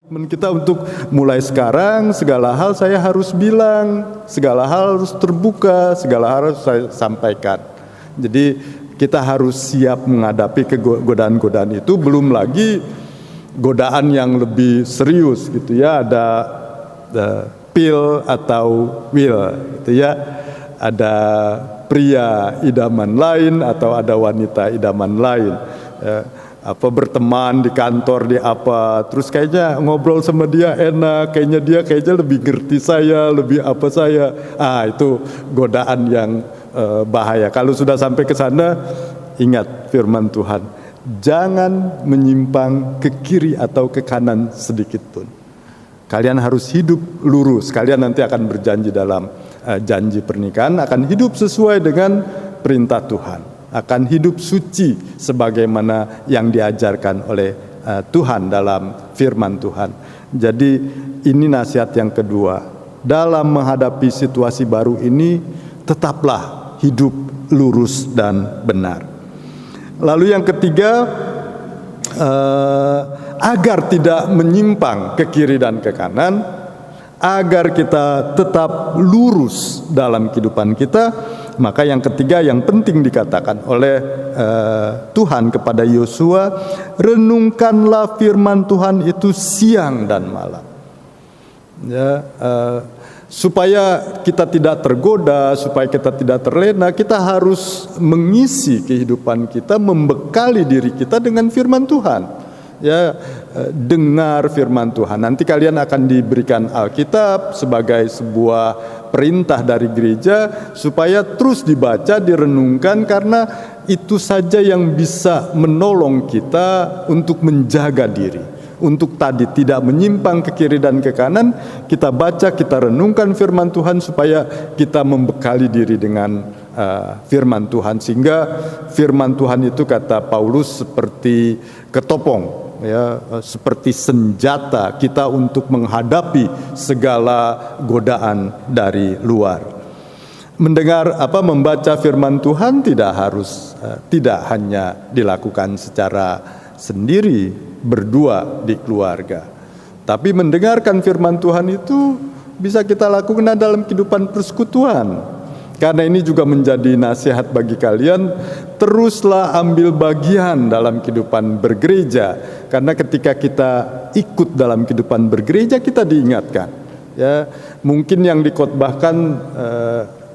Kita untuk mulai sekarang segala hal saya harus bilang, segala hal harus terbuka, segala hal harus saya sampaikan. Jadi kita harus siap menghadapi godaan-godaan itu, belum lagi godaan yang lebih serius gitu ya, ada pill atau will gitu ya, ada pria idaman lain atau ada wanita idaman lain ya. Berteman di kantor di apa, terus kayaknya ngobrol sama dia enak, kayaknya lebih ngerti saya, lebih apa saya. Itu godaan yang bahaya. Kalau sudah sampai ke sana, ingat firman Tuhan, jangan menyimpang ke kiri atau ke kanan sedikit pun. Kalian harus hidup lurus. Kalian nanti akan berjanji dalam janji pernikahan, akan hidup sesuai dengan perintah Tuhan, akan hidup suci sebagaimana yang diajarkan oleh Tuhan dalam firman Tuhan. Jadi ini nasihat yang kedua. Dalam menghadapi situasi baru ini, tetaplah hidup lurus dan benar. Lalu yang ketiga, agar tidak menyimpang ke kiri dan ke kanan, agar kita tetap lurus dalam kehidupan kita, maka yang ketiga yang penting dikatakan oleh Tuhan kepada Yosua, renungkanlah firman Tuhan itu siang dan malam. Ya, supaya kita tidak tergoda, supaya kita tidak terlena, kita harus mengisi kehidupan kita, membekali diri kita dengan firman Tuhan. Ya, dengar firman Tuhan. Nanti kalian akan diberikan Alkitab sebagai sebuah perintah dari gereja supaya terus dibaca, direnungkan, karena itu saja yang bisa menolong kita untuk menjaga diri, untuk tadi tidak menyimpang ke kiri dan ke kanan. Kita baca, kita renungkan firman Tuhan supaya kita membekali diri dengan firman Tuhan, sehingga firman Tuhan itu, kata Paulus, seperti ketopong, ya, seperti senjata kita untuk menghadapi segala godaan dari luar. Membaca firman Tuhan tidak hanya dilakukan secara sendiri berdua di keluarga, tapi mendengarkan firman Tuhan itu bisa kita lakukan dalam kehidupan persekutuan. Karena ini juga menjadi nasihat bagi kalian, teruslah ambil bagian dalam kehidupan bergereja. Karena ketika kita ikut dalam kehidupan bergereja, kita diingatkan. Ya, mungkin yang dikhotbahkan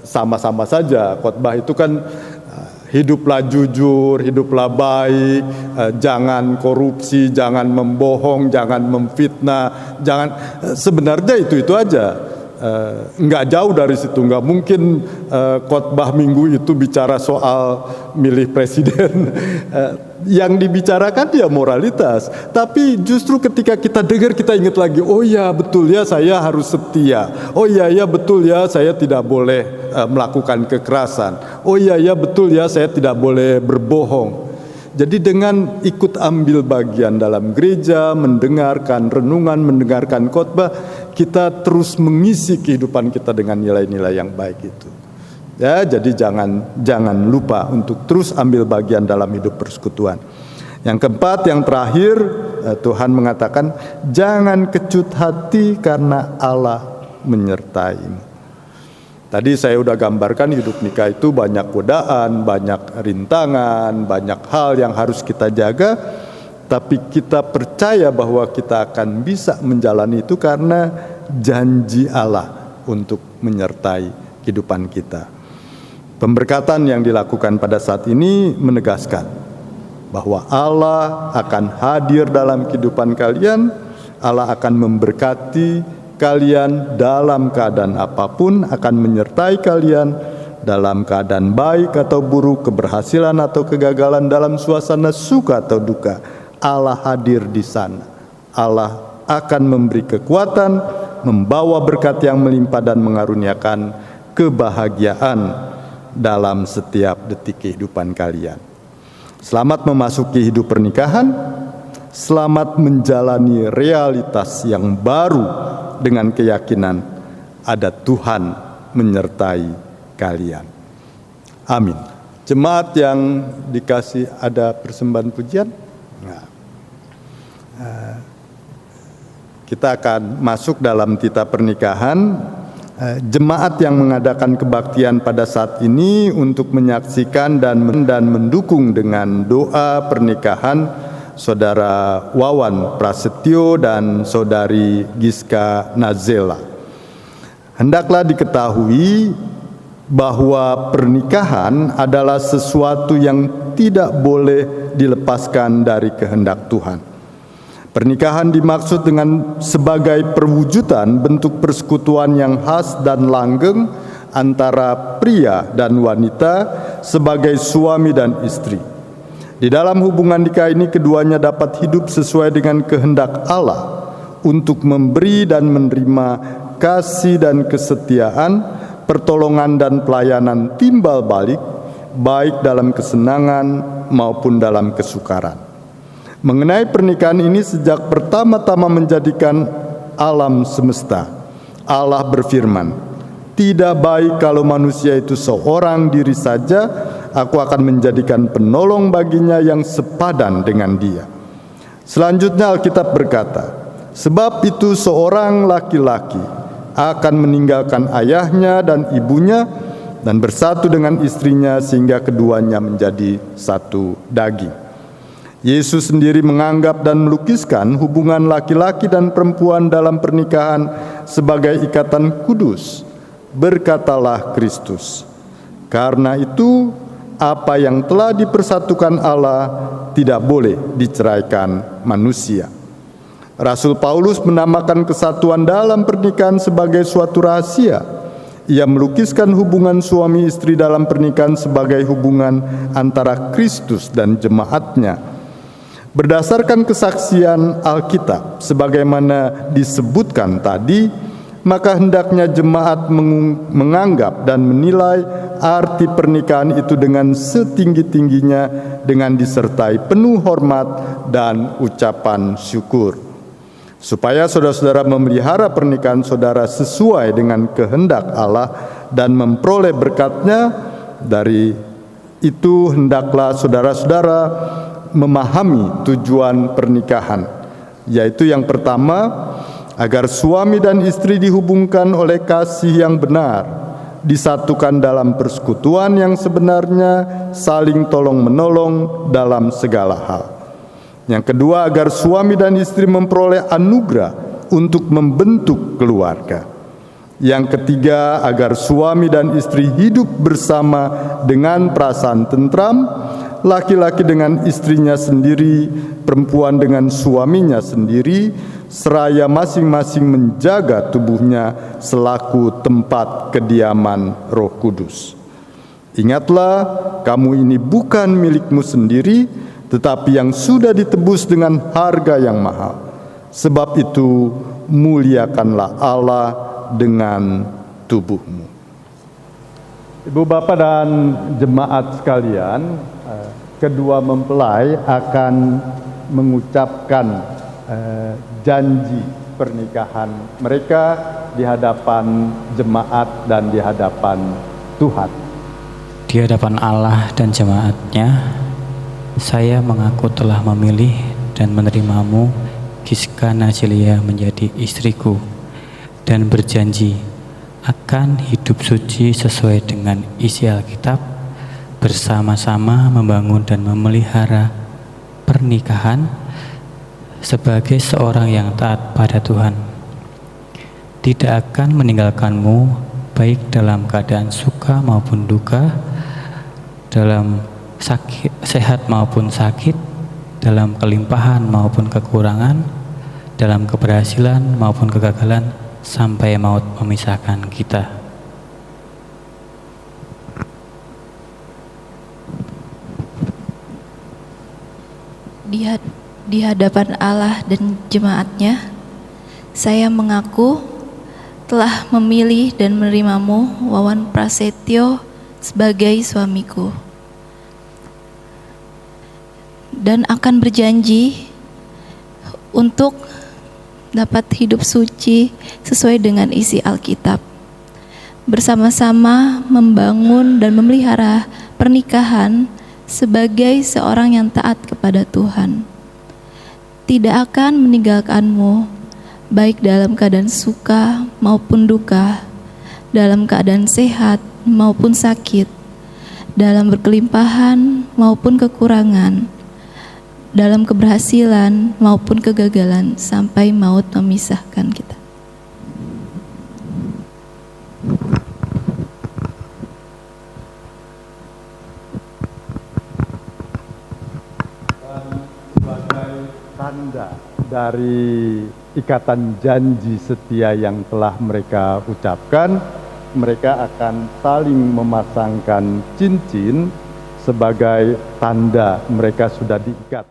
sama-sama saja. Khotbah itu kan hiduplah jujur, hiduplah baik, jangan korupsi, jangan membohong, jangan memfitnah, sebenarnya itu aja. Nggak jauh dari situ. Nggak mungkin khotbah minggu itu bicara soal milih presiden. Yang dibicarakan ya moralitas. Tapi justru ketika kita dengar, kita ingat lagi, oh ya betul ya, saya harus setia. Oh ya betul ya, saya tidak boleh melakukan kekerasan. Oh ya betul ya, saya tidak boleh berbohong. Jadi dengan ikut ambil bagian dalam gereja, mendengarkan renungan, mendengarkan khotbah, kita terus mengisi kehidupan kita dengan nilai-nilai yang baik itu. Ya, jadi jangan lupa untuk terus ambil bagian dalam hidup persekutuan. Yang keempat, yang terakhir, Tuhan mengatakan, jangan kecut hati karena Allah menyertaimu. Tadi saya udah gambarkan hidup nikah itu banyak godaan, banyak rintangan, banyak hal yang harus kita jaga. Tapi kita percaya bahwa kita akan bisa menjalani itu karena janji Allah untuk menyertai kehidupan kita. Pemberkatan yang dilakukan pada saat ini menegaskan bahwa Allah akan hadir dalam kehidupan kalian. Allah akan memberkati kalian dalam keadaan apapun, akan menyertai kalian dalam keadaan baik atau buruk, keberhasilan atau kegagalan, dalam suasana suka atau duka. Allah hadir di sana. Allah akan memberi kekuatan, membawa berkat yang melimpah dan mengaruniakan kebahagiaan dalam setiap detik kehidupan kalian. Selamat memasuki hidup pernikahan. Selamat menjalani realitas yang baru dengan keyakinan ada Tuhan menyertai kalian. Amin. Jemaat yang dikasih, ada persembahan pujian? Nah, Kita akan masuk dalam tita pernikahan. Jemaat yang mengadakan kebaktian pada saat ini untuk menyaksikan dan mendukung dengan doa pernikahan Saudara Wawan Prasetyo dan Saudari Giska Nazela. Hendaklah diketahui bahwa pernikahan adalah sesuatu yang tidak boleh dilepaskan dari kehendak Tuhan. Pernikahan dimaksud dengan sebagai perwujudan bentuk persekutuan yang khas dan langgeng antara pria dan wanita sebagai suami dan istri. Di dalam hubungan nikah ini keduanya dapat hidup sesuai dengan kehendak Allah untuk memberi dan menerima kasih dan kesetiaan, pertolongan dan pelayanan timbal balik, baik dalam kesenangan maupun dalam kesukaran. Mengenai pernikahan ini, sejak pertama-tama menjadikan alam semesta, Allah berfirman, "Tidak baik kalau manusia itu seorang diri saja, aku akan menjadikan penolong baginya yang sepadan dengan dia." Selanjutnya Alkitab berkata, "Sebab itu seorang laki-laki akan meninggalkan ayahnya dan ibunya dan bersatu dengan istrinya sehingga keduanya menjadi satu daging." Yesus sendiri menganggap dan melukiskan hubungan laki-laki dan perempuan dalam pernikahan sebagai ikatan kudus. Berkatalah Kristus, "Karena itu, apa yang telah dipersatukan Allah tidak boleh diceraikan manusia." Rasul Paulus menamakan kesatuan dalam pernikahan sebagai suatu rahasia. Ia melukiskan hubungan suami istri dalam pernikahan sebagai hubungan antara Kristus dan jemaatnya. Berdasarkan kesaksian Alkitab sebagaimana disebutkan tadi, maka hendaknya jemaat menganggap dan menilai arti pernikahan itu dengan setinggi-tingginya dengan disertai penuh hormat dan ucapan syukur. Supaya saudara-saudara memelihara pernikahan saudara sesuai dengan kehendak Allah dan memperoleh berkat-Nya, dari itu hendaklah saudara-saudara memahami tujuan pernikahan, yaitu yang pertama, agar suami dan istri dihubungkan oleh kasih yang benar, disatukan dalam persekutuan yang sebenarnya, saling tolong-menolong dalam segala hal. Yang kedua, agar suami dan istri memperoleh anugerah untuk membentuk keluarga. Yang ketiga, agar suami dan istri hidup bersama dengan perasaan tentram, laki-laki dengan istrinya sendiri, perempuan dengan suaminya sendiri, seraya masing-masing menjaga tubuhnya selaku tempat kediaman Roh Kudus. Ingatlah, kamu ini bukan milikmu sendiri, tetapi yang sudah ditebus dengan harga yang mahal. Sebab itu, muliakanlah Allah dengan tubuhmu. Ibu, Bapak, dan jemaat sekalian, kedua mempelai akan mengucapkan janji pernikahan mereka di hadapan jemaat dan di hadapan Tuhan. Di hadapan Allah dan jemaatnya, saya mengaku telah memilih dan menerimamu, Giska Nazelia, menjadi istriku, dan berjanji akan hidup suci sesuai dengan isi Alkitab, bersama-sama membangun dan memelihara pernikahan sebagai seorang yang taat pada Tuhan. Tidak akan meninggalkanmu baik dalam keadaan suka maupun duka, dalam sehat maupun sakit, dalam kelimpahan maupun kekurangan, dalam keberhasilan maupun kegagalan, sampai maut memisahkan kita. Di hadapan Allah dan jemaatnya, saya mengaku telah memilih dan menerimamu, Wawan Prasetyo, sebagai suamiku, dan akan berjanji untuk dapat hidup suci sesuai dengan isi Alkitab, bersama-sama membangun dan memelihara pernikahan sebagai seorang yang taat kepada Tuhan. Tidak akan meninggalkanmu baik dalam keadaan suka maupun duka, dalam keadaan sehat maupun sakit, dalam berkelimpahan maupun kekurangan, dalam keberhasilan maupun kegagalan, sampai maut memisahkan kita. Sebagai tanda dari ikatan janji setia yang telah mereka ucapkan, mereka akan saling memasangkan cincin sebagai tanda mereka sudah diikat.